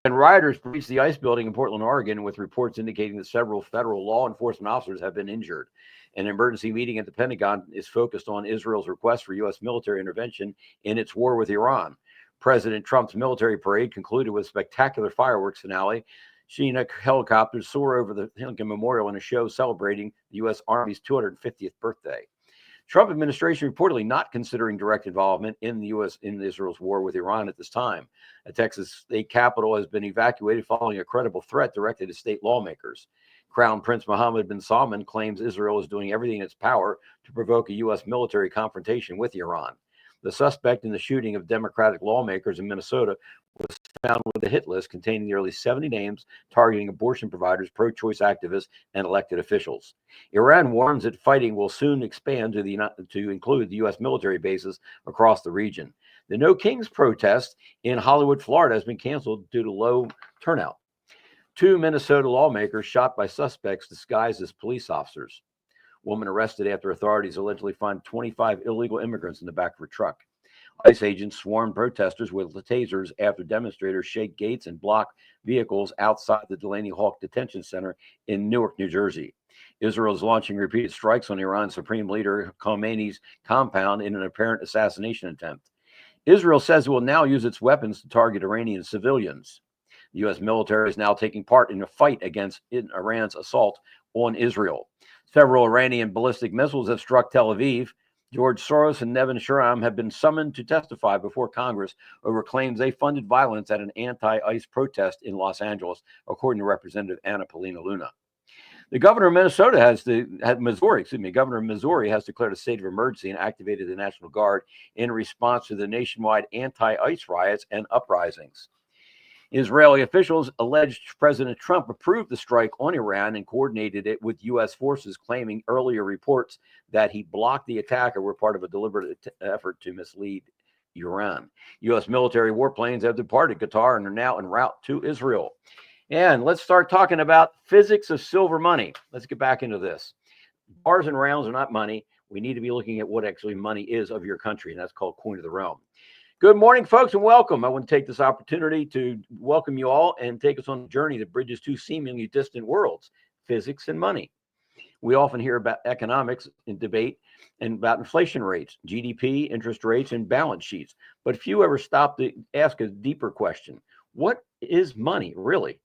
And rioters breached the ICE building in Portland, Oregon, with reports indicating that several federal law enforcement officers have been injured. An emergency meeting at the Pentagon is focused on Israel's request for U.S. military intervention in its war with Iran. President Trump's military parade concluded with a spectacular fireworks finale. Chinook helicopters soar over the Lincoln Memorial in a show celebrating the U.S. Army's 250th birthday. Trump administration reportedly not considering direct involvement in Israel's war with Iran at this time. A Texas state capital has been evacuated following a credible threat directed at state lawmakers. Crown Prince Mohammed bin Salman claims Israel is doing everything in its power to provoke a U.S. military confrontation with Iran. The suspect in the shooting of Democratic lawmakers in Minnesota was found with a hit list containing nearly 70 names targeting abortion providers, pro-choice activists, and elected officials. Iran warns that fighting will soon expand to include the U.S. military bases across the region. The No Kings protest in Hollywood, Florida has been canceled due to low turnout. 2 Minnesota lawmakers shot by suspects disguised as police officers. Woman arrested after authorities allegedly found 25 illegal immigrants in the back of her truck. ICE agents swarmed protesters with tasers after demonstrators shake gates and block vehicles outside the Delaney Hawk Detention Center in Newark, New Jersey. Israel is launching repeated strikes on Iran's Supreme Leader Khomeini's compound in an apparent assassination attempt. Israel says it will now use its weapons to target Iranian civilians. The U.S. military is now taking part in a fight against Iran's assault on Israel. Several Iranian ballistic missiles have struck Tel Aviv. George Soros and Nevin Shahram have been summoned to testify before Congress over claims they funded violence at an anti-ICE protest in Los Angeles, according to Representative Anna Paulina Luna. The governor of Missouri has declared a state of emergency and activated the National Guard in response to the nationwide anti-ICE riots and uprisings. Israeli officials alleged President Trump approved the strike on Iran and coordinated it with U.S. forces, claiming earlier reports that he blocked the attack or were part of a deliberate effort to mislead Iran. U.S. military warplanes have departed Qatar and are now en route to Israel. And let's start talking about physics of silver money. Let's get back into this. Bars and rounds are not money. We need to be looking at what actually money is of your country, and that's called coin of the realm. Good morning, folks, and welcome. I want to take this opportunity to welcome you all and take us on a journey that bridges two seemingly distant worlds, physics and money. We often hear about economics in debate and about inflation rates, GDP, interest rates, and balance sheets, but few ever stop to ask a deeper question. What is money, really?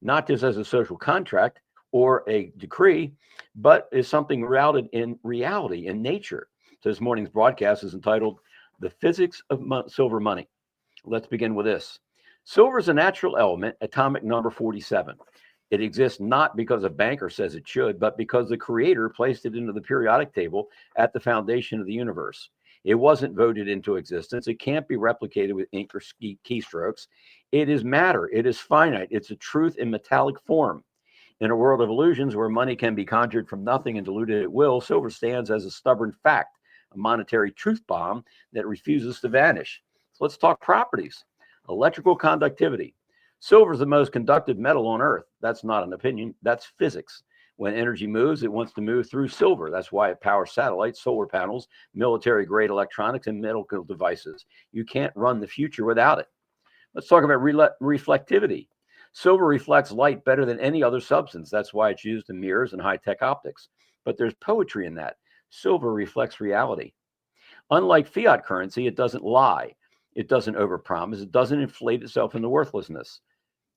Not just as a social contract or a decree, but is something rooted in reality, in nature. So this morning's broadcast is entitled The Physics of Silver Money. Let's begin with this. Silver is a natural element, atomic number 47. It exists not because a banker says it should, but because the creator placed it into the periodic table at the foundation of the universe. It wasn't voted into existence. It can't be replicated with ink or keystrokes. It is matter. It is finite. It's a truth in metallic form. In a world of illusions where money can be conjured from nothing and diluted at will, silver stands as a stubborn fact, a monetary truth bomb that refuses to vanish. So let's talk properties. Electrical conductivity. Silver is the most conductive metal on Earth. That's not an opinion. That's physics. When energy moves, it wants to move through silver. That's why it powers satellites, solar panels, military-grade electronics, and medical devices. You can't run the future without it. Let's talk about reflectivity. Silver reflects light better than any other substance. That's why it's used in mirrors and high-tech optics. But there's poetry in that. Silver reflects reality. Unlike fiat currency, it doesn't lie. It doesn't overpromise. It doesn't inflate itself into worthlessness.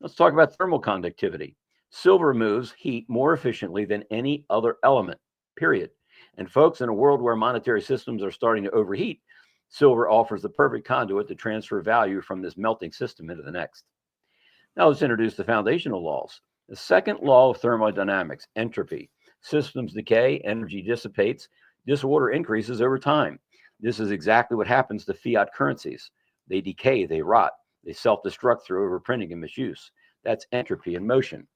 Let's talk about thermal conductivity. Silver moves heat more efficiently than any other element, period. And folks, in a world where monetary systems are starting to overheat, silver offers the perfect conduit to transfer value from this melting system into the next. Now let's introduce the foundational laws. The second law of thermodynamics, entropy. Systems decay, energy dissipates, disorder increases over time. This is exactly what happens to fiat currencies. They decay, they rot, they self-destruct through overprinting and misuse. That's entropy in motion.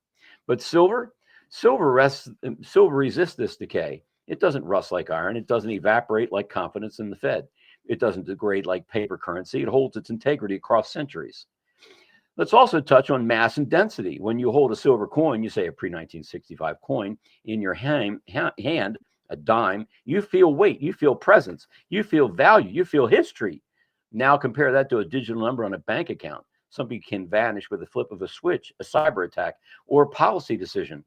But silver resists this decay. It doesn't rust like iron. It doesn't evaporate like confidence in the Fed. It doesn't degrade like paper currency. It holds its integrity across centuries. Let's also touch on mass and density. When you hold a silver coin, you say a pre-1965 coin, in your hand, a dime, you feel weight, you feel presence, you feel value, you feel history. Now compare that to a digital number on a bank account. Something can vanish with a flip of a switch, a cyber attack, or a policy decision.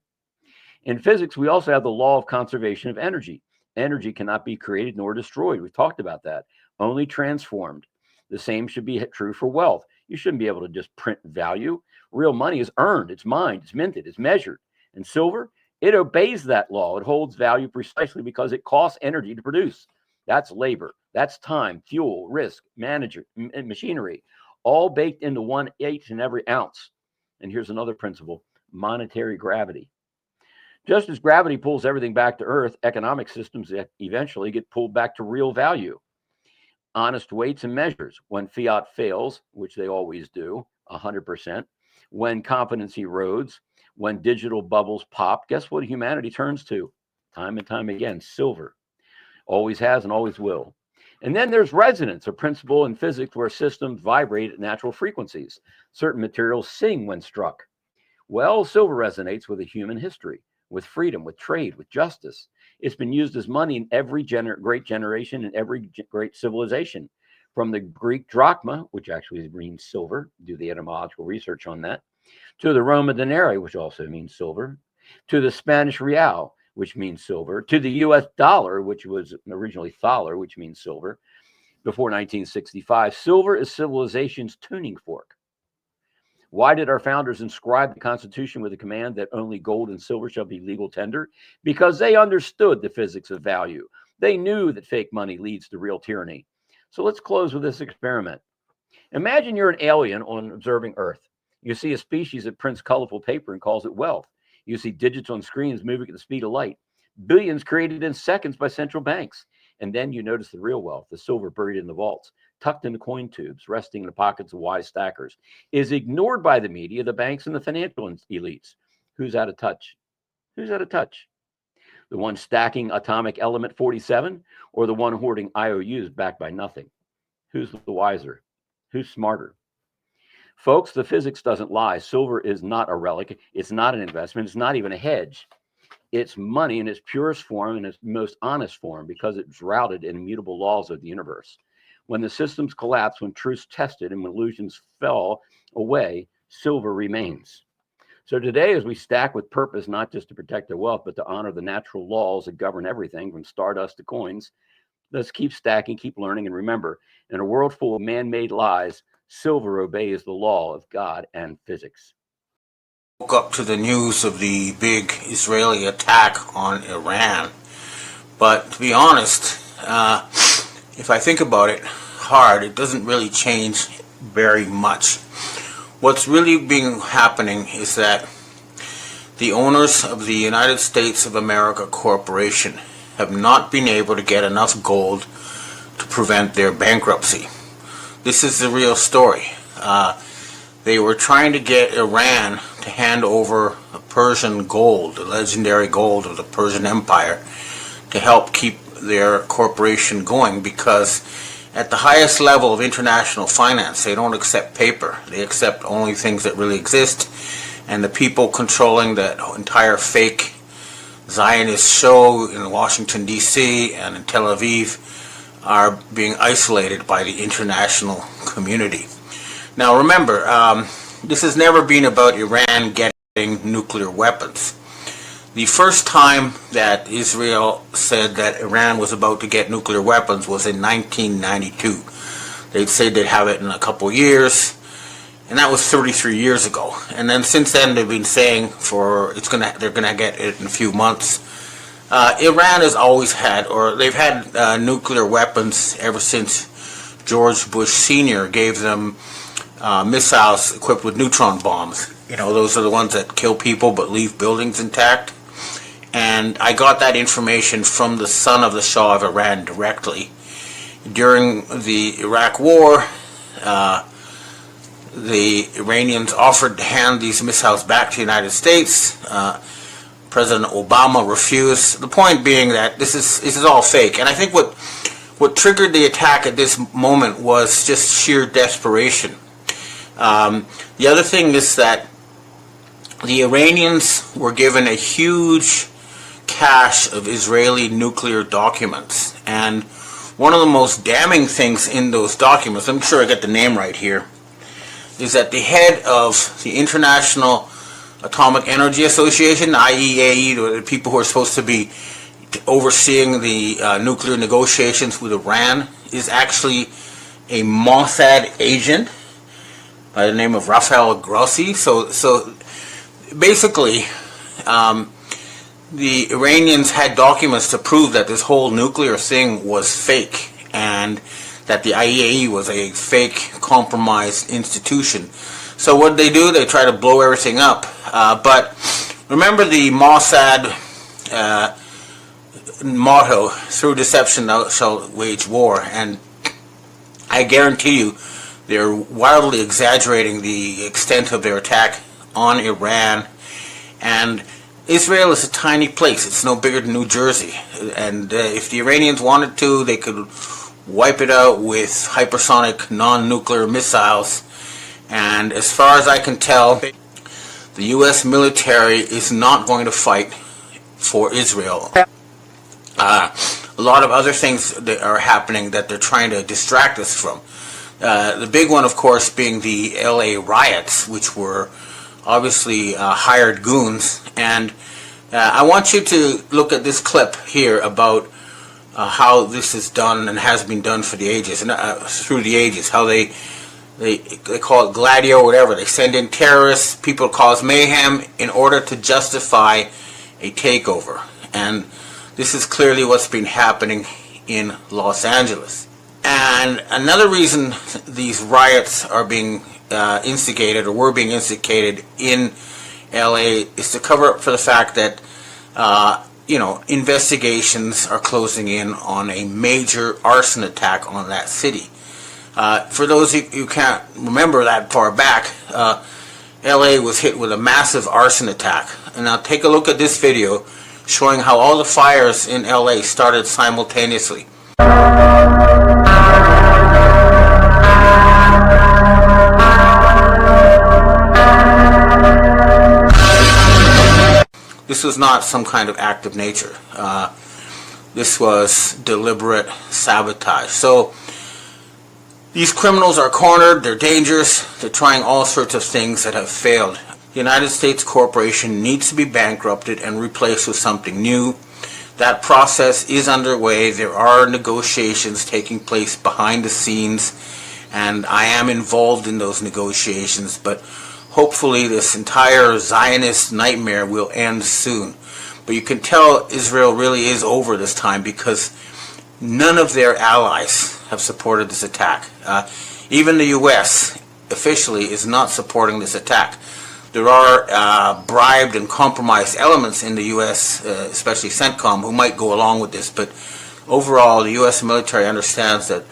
In physics, we also have the law of conservation of energy. Energy cannot be created nor destroyed. We've talked about that. Only transformed. The same should be true for wealth. You shouldn't be able to just print value. Real money is earned, it's mined, it's minted, it's measured. And silver, it obeys that law. It holds value precisely because it costs energy to produce. That's labor, that's time, fuel, risk, manager, and machinery, all baked into 1/8 in every ounce. And here's another principle: monetary gravity. Just as gravity pulls everything back to Earth, economic systems eventually get pulled back to real value. Honest weights and measures. When fiat fails, which they always do, 100%, when confidence erodes, when digital bubbles pop, guess what humanity turns to? Time and time again, silver. Always has and always will. And then there's resonance, a principle in physics where systems vibrate at natural frequencies. Certain materials sing when struck. Well, silver resonates with a human history, with freedom, with trade, with justice. It's been used as money in every great generation and every great civilization, from the Greek drachma, which actually means silver, do the etymological research on that, to the Roman denarii, which also means silver, to the Spanish real, which means silver, to the US dollar, which was originally thaler, which means silver, before 1965. Silver is civilization's tuning fork. Why did our founders inscribe the Constitution with a command that only gold and silver shall be legal tender? Because they understood the physics of value. They knew that fake money leads to real tyranny. So let's close with this experiment. Imagine you're an alien on observing Earth. You see a species that prints colorful paper and calls it wealth. You see digits on screens moving at the speed of light. Billions created in seconds by central banks. And then you notice the real wealth, the silver buried in the vaults, tucked in the coin tubes, resting in the pockets of wise stackers, is ignored by the media, the banks, and the financial elites. Who's out of touch? Who's out of touch? The one stacking atomic element 47 or the one hoarding IOUs backed by nothing? Who's the wiser? Who's smarter? Folks, the physics doesn't lie. Silver is not a relic. It's not an investment. It's not even a hedge. It's money in its purest form and its most honest form because it's routed in immutable laws of the universe. When the systems collapse, when truths tested, and when illusions fell away, silver remains. So today, as we stack with purpose, not just to protect our wealth, but to honor the natural laws that govern everything from stardust to coins, let's keep stacking, keep learning, and remember, in a world full of man-made lies, silver obeys the law of God and physics. Woke up to the news of the big Israeli attack on Iran. But to be honest, if I think about it hard, it doesn't really change very much. What's really happening is that the owners of the United States of America Corporation have not been able to get enough gold to prevent their bankruptcy. This is the real story. They were trying to get Iran to hand over the Persian gold, the legendary gold of the Persian Empire, to help keep their corporation going, because at the highest level of international finance, they don't accept paper. They accept only things that really exist, and the people controlling that entire fake Zionist show in Washington, D.C. and in Tel Aviv are being isolated by the international community. Now remember, this has never been about Iran getting nuclear weapons. The first time that Israel said that Iran was about to get nuclear weapons was in 1992. They'd said they'd have it in a couple years, and that was 33 years ago. And then since then they've been saying they're gonna get it in a few months. Iran has always had, or they've had nuclear weapons ever since George Bush Sr. gave them missiles equipped with neutron bombs. You know, those are the ones that kill people but leave buildings intact. And I got that information from the son of the Shah of Iran directly. During the Iraq War, the Iranians offered to hand these missiles back to the United States. President Obama refused. The point being that this is all fake. And I think what triggered the attack at this moment was just sheer desperation. The other thing is that the Iranians were given a huge cache of Israeli nuclear documents, and one of the most damning things in those documents, I'm sure I get the name right here, is that the head of the International Atomic Energy Association, IEA, the people who are supposed to be overseeing the nuclear negotiations with Iran, is actually a Mossad agent by the name of Rafael Grossi. So basically, the Iranians had documents to prove that this whole nuclear thing was fake and that the IAEA was a fake, compromised institution. So what they do, they try to blow everything up. But remember the Mossad motto, through deception thou shalt wage war, and I guarantee you they're wildly exaggerating the extent of their attack on Iran. And Israel is a tiny place. It's no bigger than New Jersey. And if the Iranians wanted to, they could wipe it out with hypersonic non-nuclear missiles. And as far as I can tell, the U.S. military is not going to fight for Israel. A lot of other things that are happening that they're trying to distract us from. The big one, of course, being the LA riots, which were obviously hired goons. And I want you to look at this clip here about how this is done and has been done for the ages, and through the ages, how they call it gladio or whatever. They send in terrorists, people cause mayhem in order to justify a takeover. And this is clearly what's been happening in Los Angeles. And another reason these riots are being instigated, or were being instigated in LA, is to cover up for the fact that investigations are closing in on a major arson attack on that city. For those who can't remember that far back, LA was hit with a massive arson attack. And now take a look at this video showing how all the fires in LA started simultaneously. This was not some kind of act of nature. This was deliberate sabotage. So these criminals are cornered, they're dangerous, they're trying all sorts of things that have failed. The United States corporation needs to be bankrupted and replaced with something new. That process is underway. There are negotiations taking place behind the scenes, and I am involved in those negotiations, but hopefully this entire Zionist nightmare will end soon. But you can tell Israel really is over this time, because none of their allies have supported this attack. Even the U.S. officially is not supporting this attack. There are bribed and compromised elements in the U.S., especially CENTCOM, who might go along with this, but overall the U.S. military understands that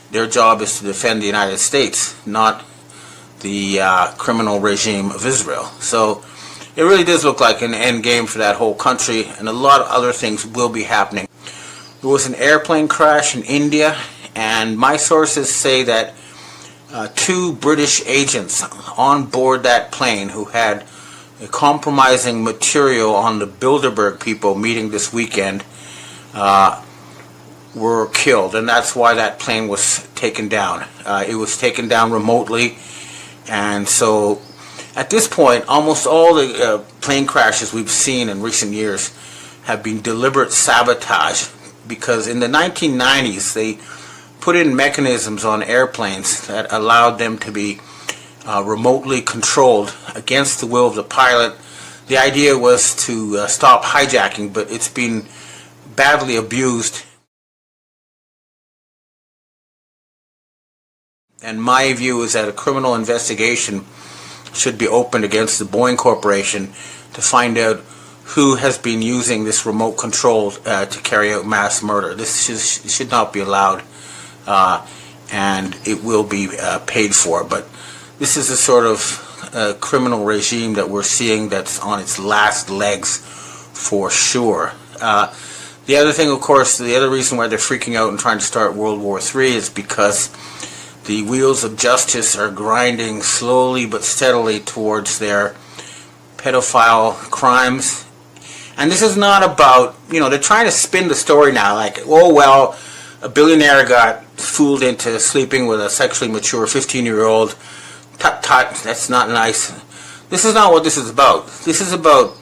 their job is to defend the United States, not the criminal regime of Israel. So it really does look like an end game for that whole country, and a lot of other things will be happening. There was an airplane crash in India, and my sources say that 2 British agents on board that plane who had compromising material on the Bilderberg people meeting this weekend were killed, and that's why that plane was taken down. It was taken down remotely, and so at this point almost all the plane crashes we've seen in recent years have been deliberate sabotage, because in the 1990s they put in mechanisms on airplanes that allowed them to be remotely controlled against the will of the pilot. The idea was to stop hijacking, but it's been badly abused. And my view is that a criminal investigation should be opened against the Boeing Corporation to find out who has been using this remote control to carry out mass murder. This should not be allowed. And it will be paid for. But this is a sort of criminal regime that we're seeing that's on its last legs for sure. The other thing, of course, the other reason why they're freaking out and trying to start World War III is because The wheels of justice are grinding slowly but steadily towards their pedophile crimes. And this is not about, they're trying to spin the story now like, oh, well, a billionaire got fooled into sleeping with a sexually mature 15-year-old. Tut tut, that's not nice. This is not what this is about. This is about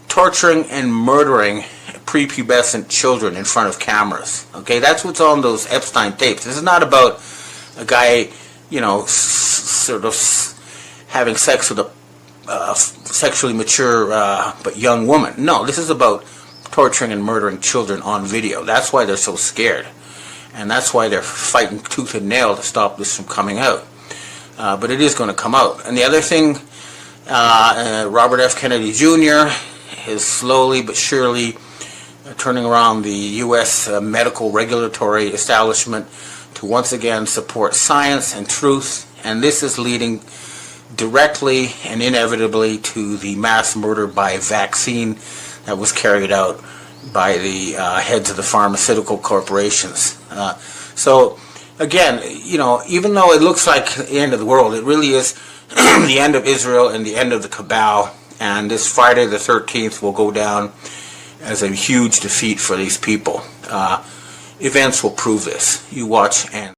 torturing and murdering prepubescent children in front of cameras. Okay, that's what's on those Epstein tapes. This is not about a guy, sort of having sex with a sexually mature but young woman. No, this is about torturing and murdering children on video. That's why they're so scared. And that's why they're fighting tooth and nail to stop this from coming out. But it is going to come out. And the other thing, Robert F. Kennedy Jr. is slowly but surely turning around the U.S. Medical regulatory establishment to once again support science and truth. And this is leading directly and inevitably to the mass murder by vaccine that was carried out by the heads of the pharmaceutical corporations. So again, even though it looks like the end of the world, it really is the end of Israel and the end of the Cabal. And this Friday the 13th will go down as a huge defeat for these people. Events will prove this. You watch and